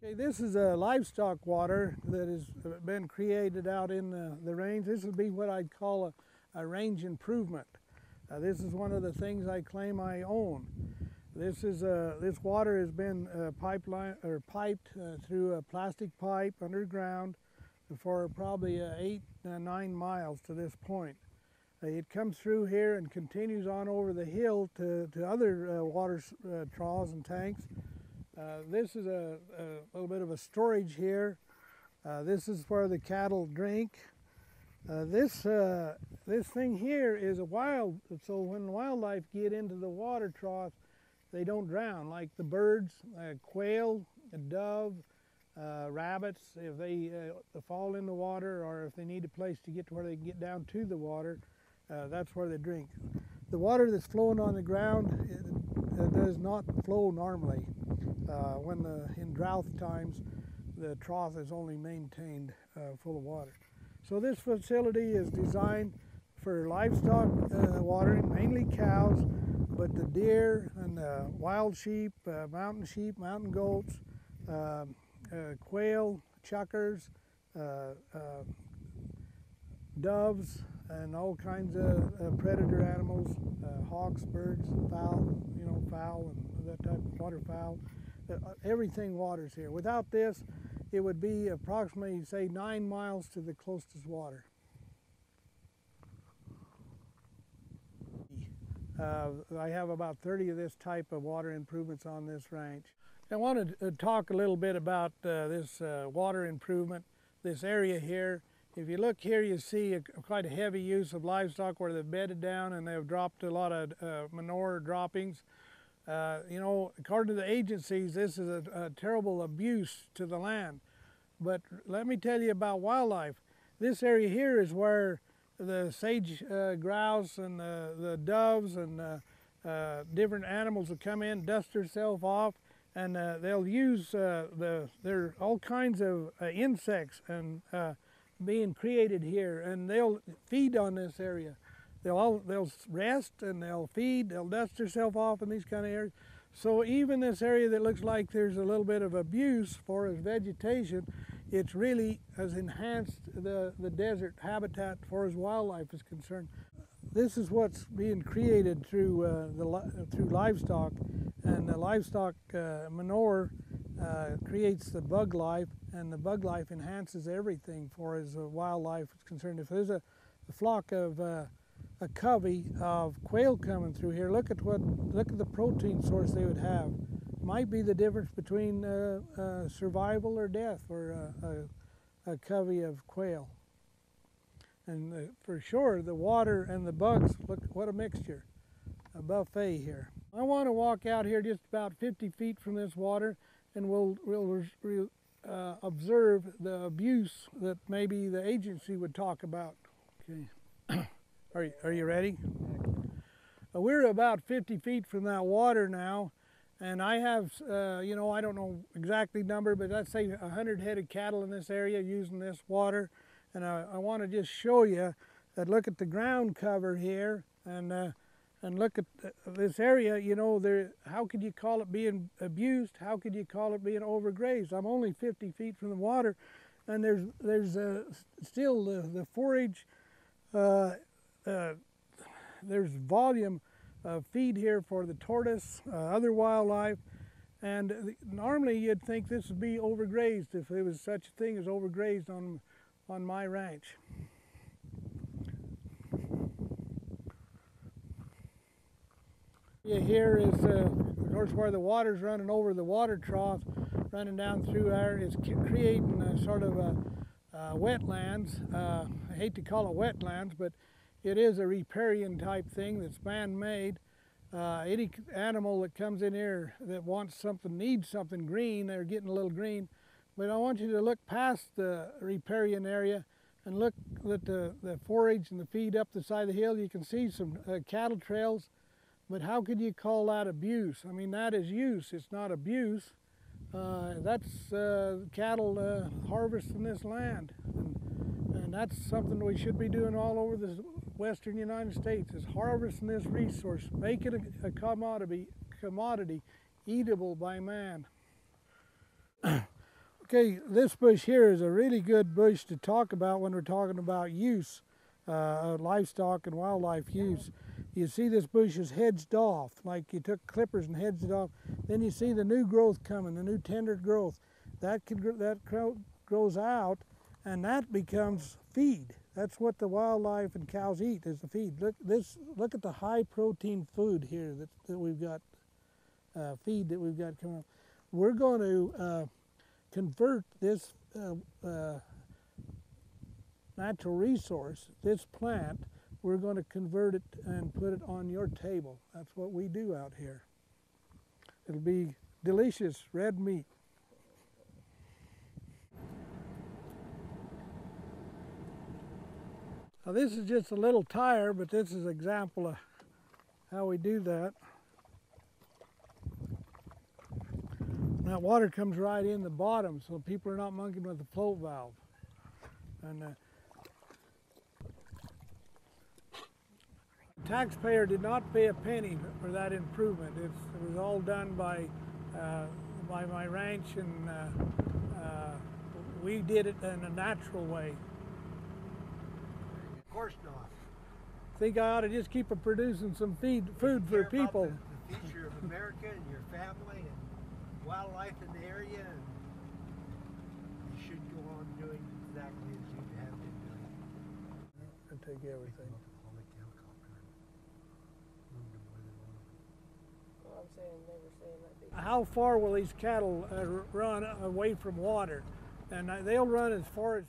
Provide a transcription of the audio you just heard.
Okay, this is a livestock water that has been created out in the range. This would be what I'd call a range improvement. This is one of the things I claim I own. This water has been piped through a plastic pipe underground for probably 8-9 miles to this point. It comes through here and continues on over the hill to other water troughs and tanks. This is a little bit of a storage here. This is where the cattle drink. This thing here is so when wildlife get into the water trough, they don't drown, like the birds, quail, a dove, rabbits, if they fall in the water or if they need a place to get to where they can get down to the water, that's where they drink. The water that's flowing on the ground does not flow normally. In drought times, the trough is only maintained full of water. So this facility is designed for livestock watering, mainly cows, but the deer and the wild sheep, mountain goats, quail, chukars, doves, and all kinds of predator animals, hawks, birds, fowl, and that type of waterfowl. Everything waters here. Without this, it would be approximately, say, 9 miles to the closest water. I have about 30 of this type of water improvements on this ranch. I want to talk a little bit about this water improvement, this area here. If you look here, you see quite a heavy use of livestock where they've bedded down and they've dropped a lot of manure droppings. According to the agencies, this is a terrible abuse to the land. But let me tell you about wildlife. This area here is where the sage grouse and the doves and different animals will come in, dust themselves off, and they'll use there are all kinds of insects and being created here, and they'll feed on this area. They'll rest and they'll feed, they'll dust themselves off in these kind of areas. So even this area that looks like there's a little bit of abuse for its vegetation, it really has enhanced the desert habitat for as wildlife is concerned. This is what's being created through through livestock, and the livestock manure creates the bug life, and the bug life enhances everything for as wildlife is concerned. If there's a flock of a covey of quail coming through here, look at the protein source they would have. Might be the difference between survival or death for a covey of quail. And for sure, the water and the bugs, look what a mixture, a buffet here. I want to walk out here just about 50 feet from this water, and we'll observe the abuse that maybe the agency would talk about. Okay. Are you ready? We're about 50 feet from that water now, and I have, I don't know exactly number, but let's say 100 head of cattle in this area using this water. And I want to just show you that. Look at the ground cover here, and look at this area. How could you call it being abused? How could you call it being overgrazed? I'm only 50 feet from the water, and there's still the forage. There's volume of feed here for the tortoise, other wildlife, and normally you'd think this would be overgrazed if there was such a thing as overgrazed on my ranch. Here is, of course, where the water's running over the water trough, running down through there. It's creating a sort of a wetlands. I hate to call it wetlands, but it is a riparian type thing that's man-made. Any animal that comes in here that needs something green, they're getting a little green. But I want you to look past the riparian area and look at the forage and the feed up the side of the hill. You can see some cattle trails, but how could you call that abuse? I mean, that is use, it's not abuse. That's cattle harvesting this land. And that's something we should be doing all over the western United States, is harvesting this resource, make it a commodity eatable by man. Okay, this bush here is a really good bush to talk about when we're talking about use, livestock and wildlife use. You see this bush is hedged off, like you took clippers and hedged it off. Then you see the new growth coming, the new tender growth. That grows out, and that becomes feed. That's what the wildlife and cows eat, is the feed. Look at the high protein food here that we've got, feed that we've got coming up. We're going to convert this natural resource, this plant, we're going to convert it and put it on your table. That's what we do out here. It'll be delicious red meat. Now this is just a little tire, but this is an example of how we do that. That water comes right in the bottom, so people are not monkeying with the float valve. And the taxpayer did not pay a penny for that improvement. It was all done by my ranch, and we did it in a natural way. Of course not. I think I ought to just keep producing some food for people. About the future of America and your family and wildlife in the area, and you should go on doing exactly as you have been doing. And take everything. Well, I'm saying they were saying that. How far will these cattle run away from water? And they'll run as far as